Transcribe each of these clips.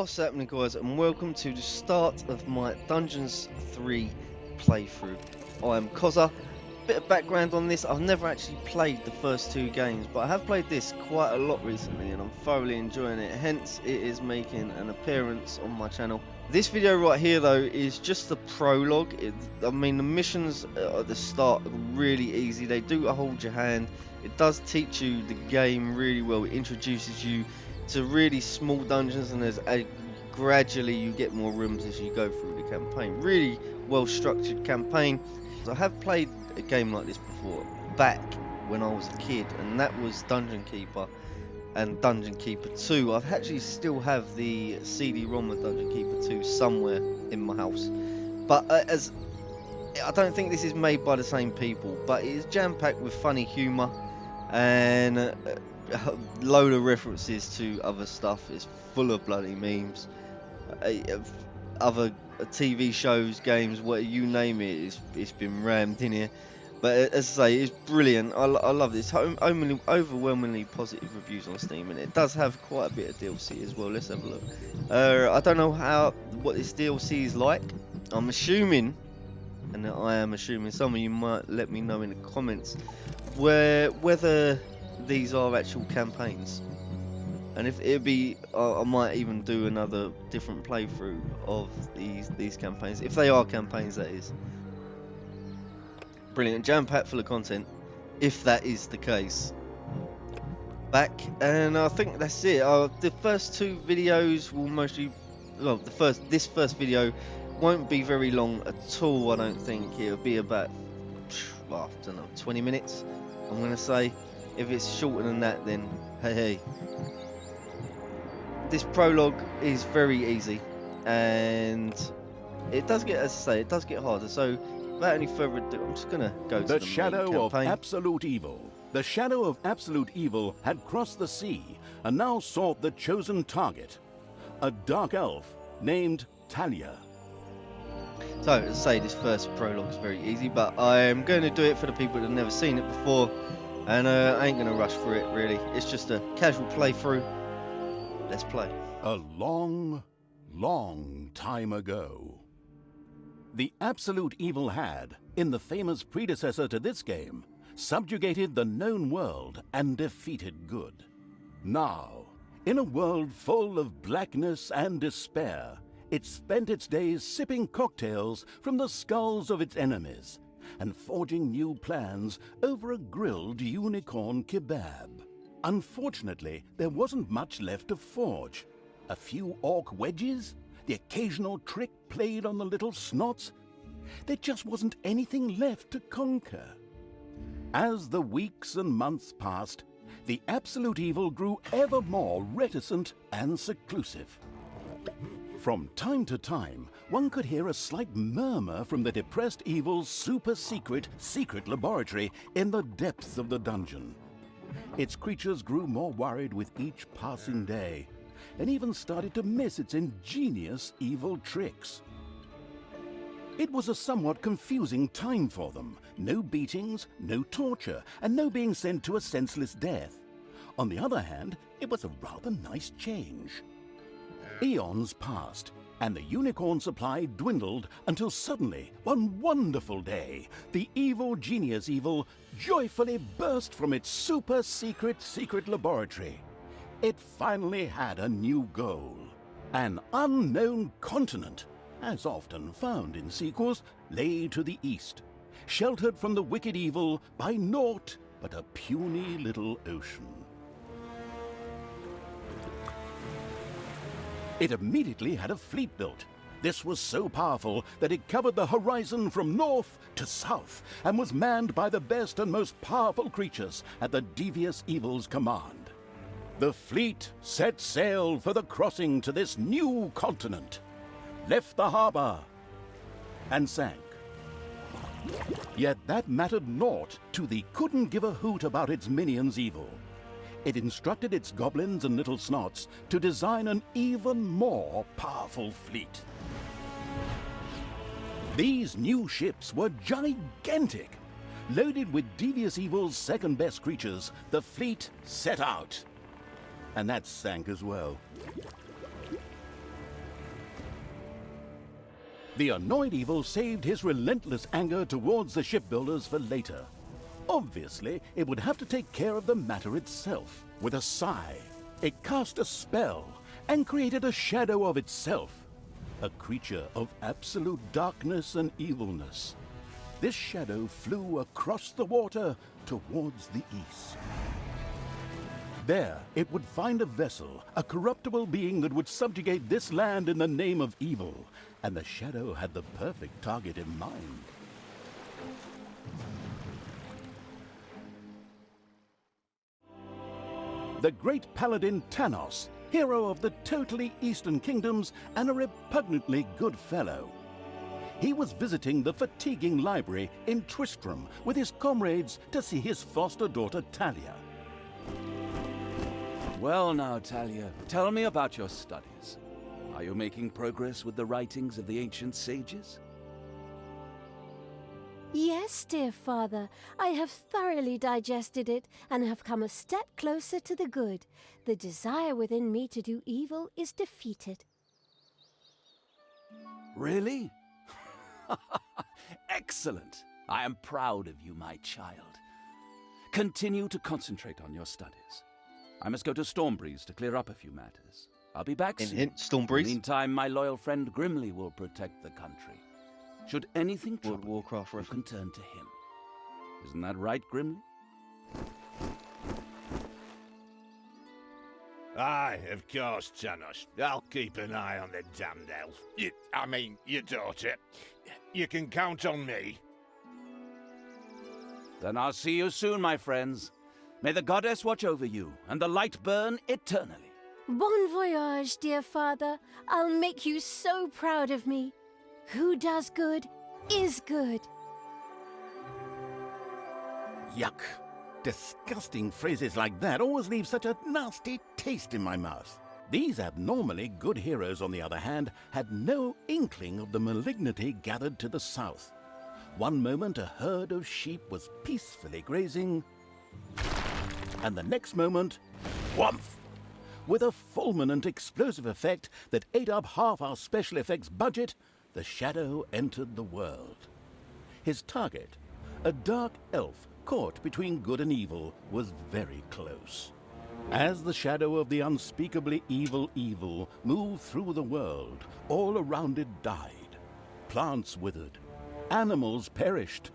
What's happening, guys, and welcome to the start of my Dungeons 3 playthrough. I am Cozza. Bit of background on this: I've never actually played the first two games, but I have played this quite a lot recently and I'm thoroughly enjoying it, hence it is making an appearance on my channel. This video right here though is just the prologue. I mean, the missions at the start are really easy. They do hold your hand. It does teach you the game really well. It introduces you to really small dungeons, and gradually you get more rooms as you go through the campaign. Really well structured campaign. I have played a game like this before back when I was a kid, and that was Dungeon Keeper and Dungeon Keeper 2. I actually still have the CD-ROM of Dungeon Keeper 2 somewhere in my house, but as I don't think this is made by the same people, but it is jam-packed with funny humour and a load of references to other stuff. It's full of bloody memes, other TV shows, games, what you name it, it's been rammed in here. But as I say, it's brilliant. I love this. Overwhelmingly positive reviews on Steam, and it does have quite a bit of DLC as well. Let's have a look. I don't know what this DLC is like. I'm assuming, and I am assuming, some of you might let me know in the comments whether these are actual campaigns. And if it'd be, I might even do another different playthrough of these campaigns, if they are campaigns, that is. Brilliant, jam-packed full of content, if that is the case. Back, and I think that's it. The first two videos will mostly, well, this first video won't be very long at all. I don't think it'll be about, well, I don't know, 20 minutes. I'm gonna say. If it's shorter than that, then hey. This prologue is very easy, and it does get, as I say, it does get harder. So, without any further ado, I'm just gonna go to the main shadow campaign. of absolute evil. The shadow of absolute evil had crossed the sea and now sought the chosen target, a dark elf named Talia. So, as I say, this first prologue is very easy, but I am going to do it for the people that have never seen it before, and I ain't going to rush through it, really. It's just a casual playthrough. Let's play. A long, long time ago, the absolute evil had, in the famous predecessor to this game, subjugated the known world and defeated good. Now, in a world full of blackness and despair, it spent its days sipping cocktails from the skulls of its enemies and forging new plans over a grilled unicorn kebab. Unfortunately, there wasn't much left to forge. A few orc wedges, the occasional trick played on the little snots. There just wasn't anything left to conquer. As the weeks and months passed, the absolute evil grew ever more reticent and seclusive. From time to time, one could hear a slight murmur from the depressed evil's secret laboratory in the depths of the dungeon. Its creatures grew more worried with each passing day, and even started to miss its ingenious evil tricks. It was a somewhat confusing time for them. No beatings, no torture, and no being sent to a senseless death. On the other hand, it was a rather nice change. Eons passed, and the unicorn supply dwindled until suddenly, one wonderful day, the evil genius evil joyfully burst from its secret laboratory. It finally had a new goal. An unknown continent, as often found in sequels, lay to the east, sheltered from the wicked evil by naught but a puny little ocean. It immediately had a fleet built. This was so powerful that it covered the horizon from north to south and was manned by the best and most powerful creatures at the devious evil's command. The fleet set sail for the crossing to this new continent, left the harbor, and sank. Yet that mattered naught to the couldn't give a hoot about its minions evil. It instructed its goblins and little snots to design an even more powerful fleet. These new ships were gigantic. Loaded with devious evil's second-best creatures, the fleet set out. And that sank as well. The annoyed evil saved his relentless anger towards the shipbuilders for later. Obviously, it would have to take care of the matter itself. With a sigh, it cast a spell and created a shadow of itself, a creature of absolute darkness and evilness. This shadow flew across the water towards the east. There, it would find a vessel, a corruptible being that would subjugate this land in the name of evil, and the shadow had the perfect target in mind. The great paladin Tanos, hero of the totally Eastern Kingdoms and a repugnantly good fellow. He was visiting the fatiguing library in Tristram with his comrades to see his foster daughter Talia. Well now, Talia, tell me about your studies. Are you making progress with the writings of the ancient sages? Yes, dear father, I have thoroughly digested it and have come a step closer to the good. The desire within me to do evil is defeated. Really? Excellent! I am proud of you, my child. Continue to concentrate on your studies. I must go to Stormbreeze to clear up a few matters. I'll be back soon. Hint, Stormbreeze. Meantime, my loyal friend Grimly will protect the country. Should anything World trouble Warcraft you, you can reference. turn to him. Isn't that right, Grimly? Aye, of course, Tanos. I'll keep an eye on the damned elf. Your daughter. You can count on me. Then I'll see you soon, my friends. May the goddess watch over you, and the light burn eternally. Bon voyage, dear father. I'll make you so proud of me. Who does good is good. Yuck! Disgusting phrases like that always leave such a nasty taste in my mouth. These abnormally good heroes, on the other hand, had no inkling of the malignity gathered to the south. One moment a herd of sheep was peacefully grazing, and the next moment, whumph! With a fulminant explosive effect that ate up half our special effects budget, the shadow entered the world. His target, a dark elf caught between good and evil, was very close. As the shadow of the unspeakably evil moved through the world, all around it died. Plants withered. Animals perished.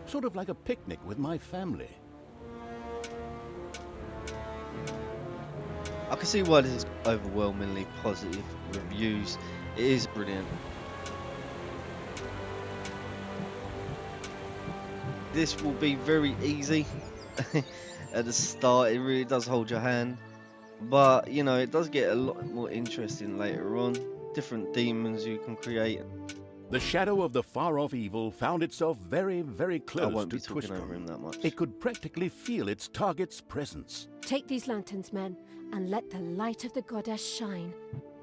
Sort of like a picnic with my family. I can see why this is overwhelmingly positive reviews. It is brilliant. This will be very easy at the start. It really does hold your hand, but you know, it does get a lot more interesting later on. Different demons you can create. The shadow of the far-off evil found itself very, very I close won't to be talking over him Tristram. that much. It could practically feel its target's presence. Take these lanterns, men, and let the light of the goddess shine.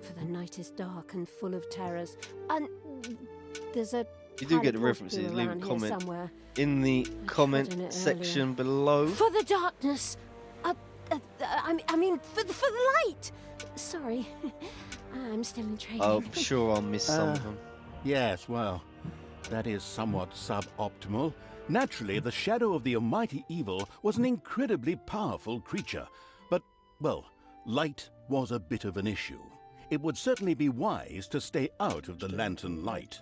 For the night is dark and full of terrors. And there's a You do get the pile of references. water Leave a around here comment somewhere. in the I comment tried on it section earlier. below. For the darkness. I mean, for the light. Sorry, I'm still in training. I'm sure I'll miss some of them. Yes, well, that is somewhat suboptimal. Naturally, the shadow of the almighty evil was an incredibly powerful creature. But, well, light was a bit of an issue. It would certainly be wise to stay out of the lantern light.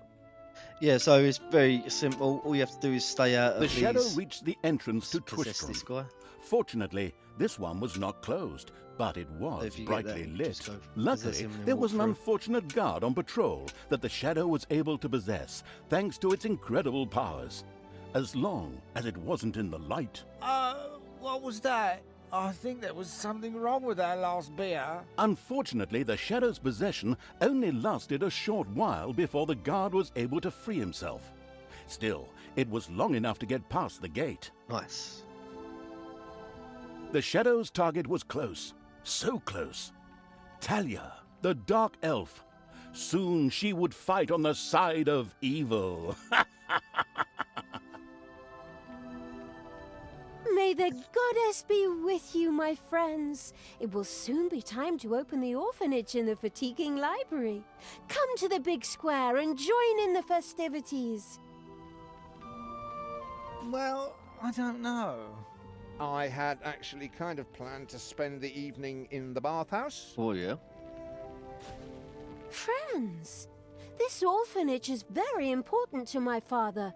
Yeah, so it's very simple. All you have to do is stay out of The these. shadow reached the entrance to Possess Tristram. this guy. Fortunately, this one was not closed, but it was If you get brightly that, lit. just go possess Luckily, him and there walk was an through. unfortunate guard on patrol that the shadow was able to possess, thanks to its incredible powers. As long as it wasn't in the light. What was that? I think there was something wrong with our last beer. Unfortunately, the shadow's possession only lasted a short while before the guard was able to free himself. Still, it was long enough to get past the gate. Nice. The shadow's target was close, so close. Talia, the dark elf. Soon she would fight on the side of evil. May the the goddess be with you, my friends. It will soon be time to open the orphanage in the fatiguing library. Come to the big square and join in the festivities. Well, I don't know. I had actually kind of planned to spend the evening in the bathhouse. Oh, yeah. Friends, this orphanage is very important to my father.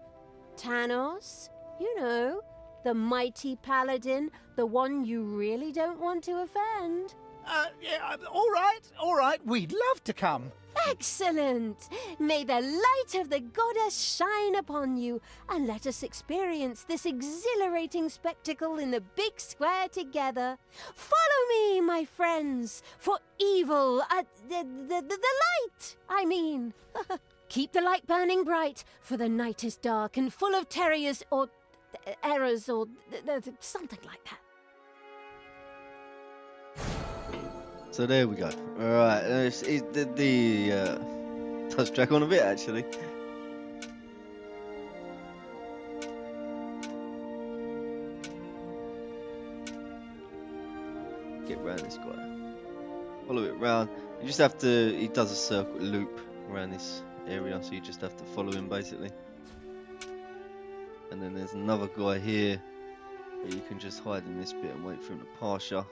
Tanos, you know, the mighty paladin, the one you really don't want to offend. Yeah, all right, we'd love to come. Excellent! May the light of the goddess shine upon you, and let us experience this exhilarating spectacle in the big square together. Follow me, my friends, for evil, the light, I mean. Keep the light burning bright, for the night is dark and full of terriers or errors or something like that. So there we go. Alright, does drag on a bit actually. Get round this guy. Follow it round. You just have to, he does a circle loop around this area, so you just have to follow him basically. And then there's another guy here where you can just hide in this bit and wait for him to pass you.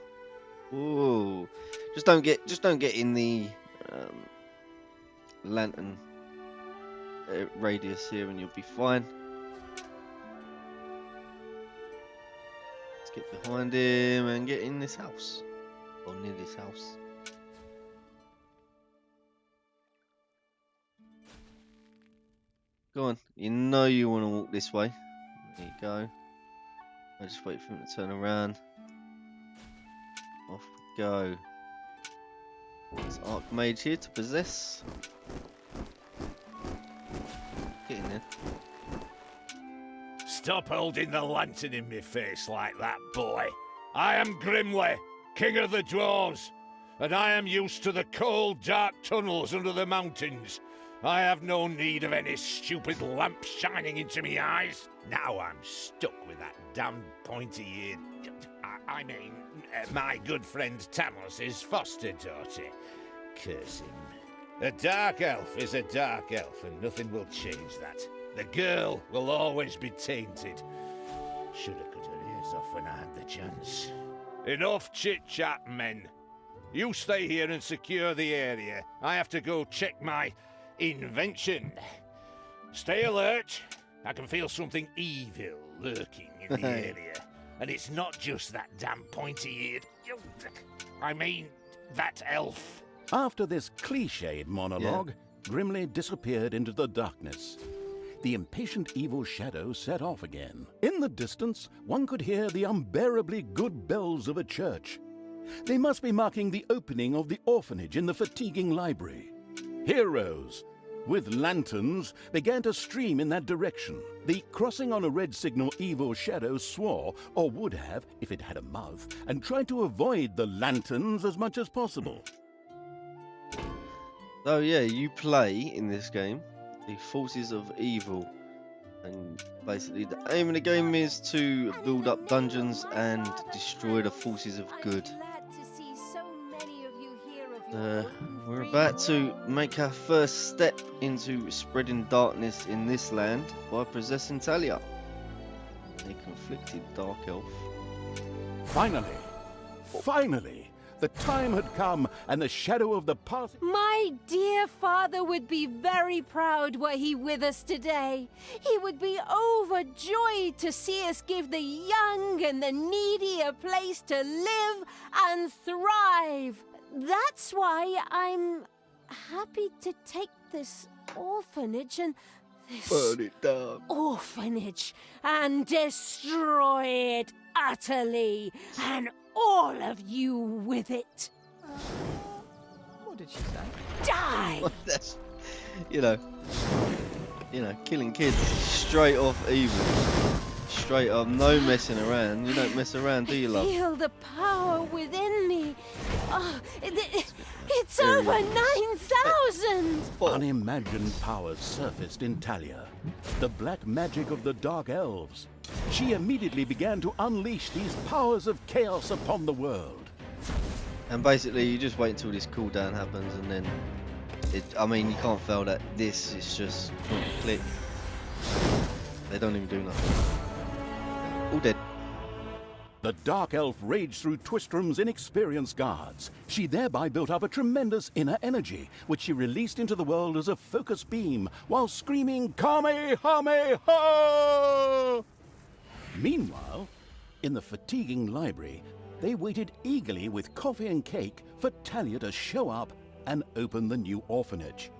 Ooh, just don't get in the lantern radius here, and you'll be fine. Let's get behind him and get in this house, or near this house. Go on, you know you want to walk this way. There you go. I just wait for him to turn around. Off we go. There's Archmage here to possess. Get in there. Stop holding the lantern in my face like that, boy. I am Grimly, king of the dwarves, and I am used to the cold, dark tunnels under the mountains. I have no need of any stupid lamp shining into me eyes. Now I'm stuck with that damned pointy-eared... I mean, my good friend Tanos' foster daughter. Curse him. A dark elf is a dark elf, and nothing will change that. The girl will always be tainted. Should have cut her ears off when I had the chance. Enough chit-chat, men. You stay here and secure the area. I have to go check my invention. Stay alert. I can feel something evil lurking in the area. And it's not just that damn pointy-eared... I mean, that elf. After this cliched monologue, Grimly disappeared into the darkness. The impatient evil shadow set off again. In the distance, one could hear the unbearably good bells of a church. They must be marking the opening of the orphanage in the fatiguing library. Heroes with lanterns began to stream in that direction. The crossing on a red signal evil shadow swore, or would have if it had a mouth, and tried to avoid the lanterns as much as possible. So yeah, you play in this game the forces of evil, and basically the aim of the game is to build up dungeons and destroy the forces of good. We're about to make our first step into spreading darkness in this land by possessing Talia, a conflicted dark elf. Finally, the time had come, and the shadow of the past... My dear father would be very proud were he with us today. He would be overjoyed to see us give the young and the needy a place to live and thrive. That's why I'm happy to take this orphanage and Burn it down. orphanage and destroy it utterly, and all of you with it. What did she say? Die! That's, you know, killing kids straight off evil. Straight up, no messing around. You don't mess around, do you, love? Feel the power within me. Oh, it's over 9,000! Unimagined powers surfaced in Talia. The black magic of the dark elves. she immediately began to unleash these powers of chaos upon the world. And basically, you just wait until this cooldown happens, and then I mean, you can't fail that. This is just point and click. They don't even do nothing. All dead. The Dark Elf raged through Twistrom's inexperienced guards. She thereby built up a tremendous inner energy, which she released into the world as a focus beam, while screaming, Kamehameha! Meanwhile, in the fatiguing library, they waited eagerly with coffee and cake for Talia to show up and open the new orphanage.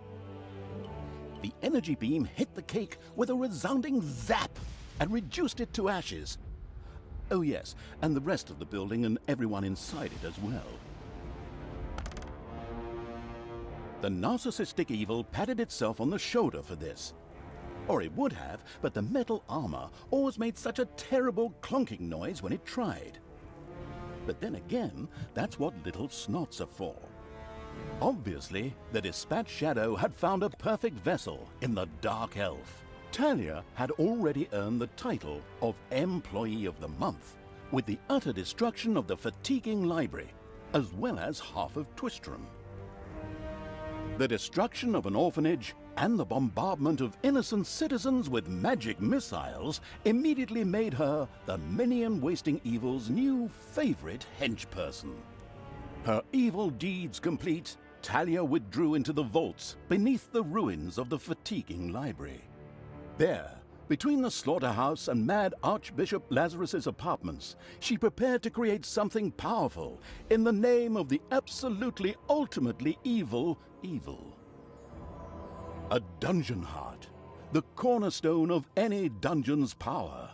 The energy beam hit the cake with a resounding zap and reduced it to ashes. Oh yes, and the rest of the building and everyone inside it as well. The narcissistic evil patted itself on the shoulder for this. Or it would have, but the metal armor always made such a terrible clonking noise when it tried. But then again, that's what little snots are for. Obviously, the Dispatch Shadow had found a perfect vessel in the Dark Elf. Talia had already earned the title of Employee of the Month, with the utter destruction of the fatiguing library, as well as half of Twistrom. The destruction of an orphanage and the bombardment of innocent citizens with magic missiles immediately made her the minion-wasting evil's new favorite henchperson. Her evil deeds complete, Talia withdrew into the vaults beneath the ruins of the fatiguing library. There, between the slaughterhouse and Mad Archbishop Lazarus's apartments, she prepared to create something powerful in the name of the absolutely ultimately evil. A dungeon heart, the cornerstone of any dungeon's power.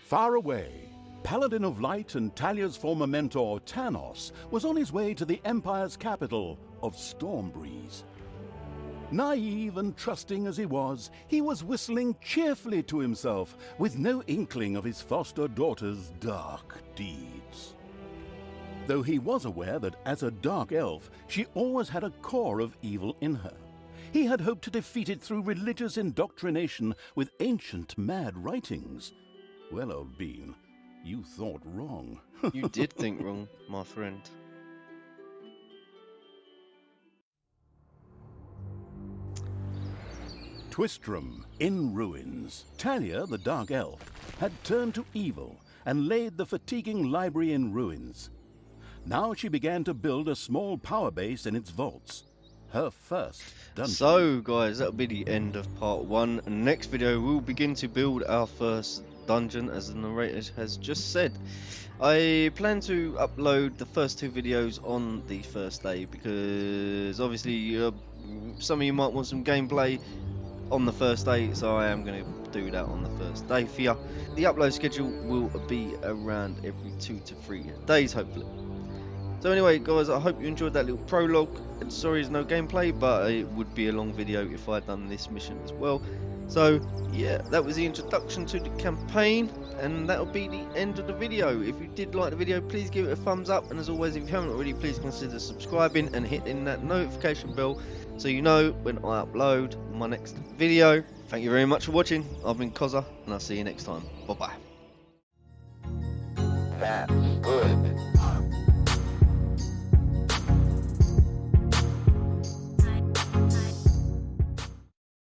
Far away, Paladin of Light and Talia's former mentor, Tanos, was on his way to the Empire's capital of Stormbreeze. Naive and trusting as he was whistling cheerfully to himself, with no inkling of his foster daughter's dark deeds. Though he was aware that as a Dark Elf, she always had a core of evil in her. He had hoped to defeat it through religious indoctrination with ancient mad writings. Well, old bean, you thought wrong. You did think wrong, my friend. Twistrom in ruins. Talia, the Dark Elf, had turned to evil and laid the fatiguing library in ruins. Now she began to build a small power base in its vaults. Her first dungeon. So, guys, that'll be the end of part 1. Next video, we'll begin to build our first dungeon, as the narrator has just said. I plan to upload the first 2 videos on the first day, because obviously some of you might want some gameplay on the first day, so I am going to do that on the first day for you. The upload schedule will be around every 2 to 3 days, hopefully. So anyway, guys, I hope you enjoyed that little prologue. And sorry there's no gameplay, but it would be a long video if I'd done this mission as well. So yeah, that was the introduction to the campaign, and that'll be the end of the video. If you did like the video, please give it a thumbs up, and as always, if you haven't already, please consider subscribing and hitting that notification bell so you know when I upload my next video. Thank you very much for watching. I've been Cozza, and I'll see you next time. Bye bye. That's good.